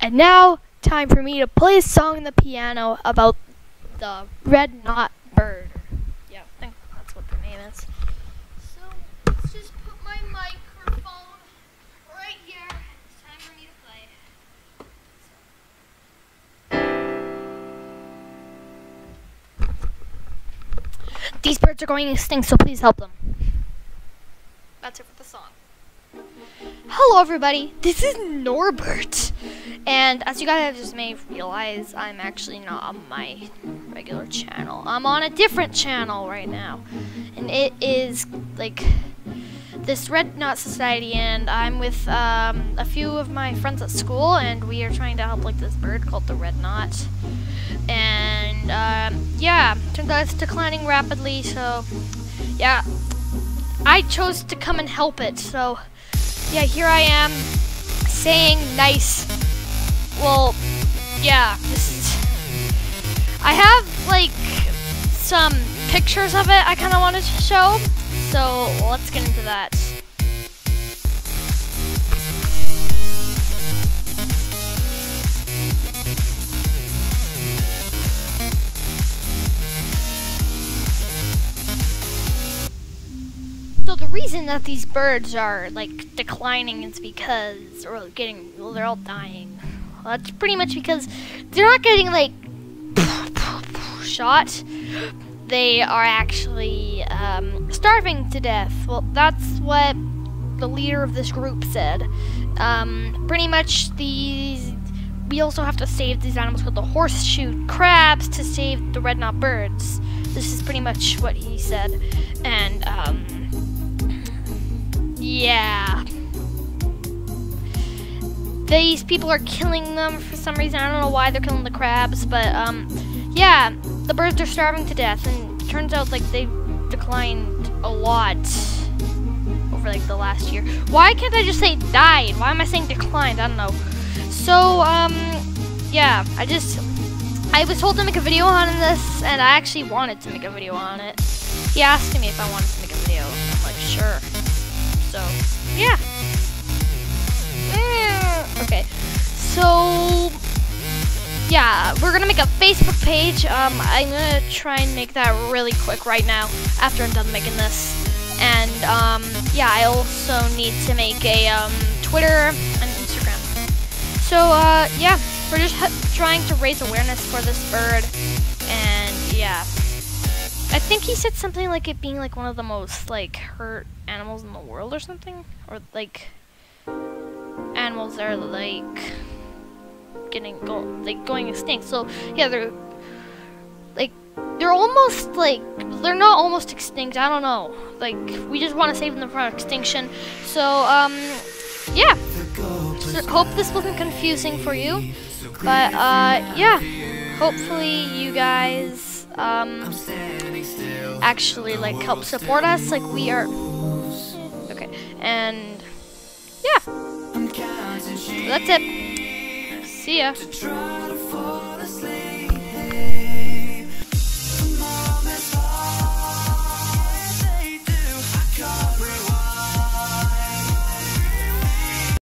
And now, time for me to play a song on the piano about the red-knot bird. Yeah, I think that's what the name is. So, let's just put my microphone right here. It's time for me to play. These birds are going extinct, so please help them. That's it for the song. Hello everybody, this is Norbert, and as you guys may realize, I'm actually not on my regular channel. I'm on a different channel right now, and it is like this Red Knot Society, and I'm with a few of my friends at school, and we are trying to help like this bird called the red knot. And yeah, turns out it's declining rapidly, so yeah, I chose to come and help it. So yeah, here I am saying nice. Well, yeah, this is, I have like some pictures of it I kind of wanted to show, so let's get into that. So the reason that these birds are like declining is because, or getting, well, they're all dying. Well, that's pretty much because they're not getting like shot. They are actually starving to death. Well, that's what the leader of this group said. Pretty much we also have to save these animals with the horseshoe crabs to save the red knot birds. This is pretty much what he said, and yeah. These people are killing them for some reason. I don't know why they're killing the crabs, but yeah, the birds are starving to death, and it turns out like they've declined a lot over like the last year. Why can't I just say died? Why am I saying declined? I don't know. So yeah, I was told to make a video on this, and I actually wanted to make a video on it. He asked me if I wanted to make a video. I'm like, sure. So, yeah. Okay. So, yeah, we're gonna make a Facebook page. I'm gonna try and make that really quick right now after I'm done making this. And, yeah, I also need to make a, Twitter and Instagram. So, yeah, we're just trying to raise awareness for this bird. And, yeah. I think he said something like it being like one of the most like hurt animals in the world or something, or like animals that are like going extinct. So yeah, they're almost like, they're not almost extinct. I don't know. Like, we just want to save them from extinction. So yeah. So, hope this wasn't confusing for you, but yeah. Hopefully you guys actually like help support us like we are. Okay, and yeah, so that's it. See ya.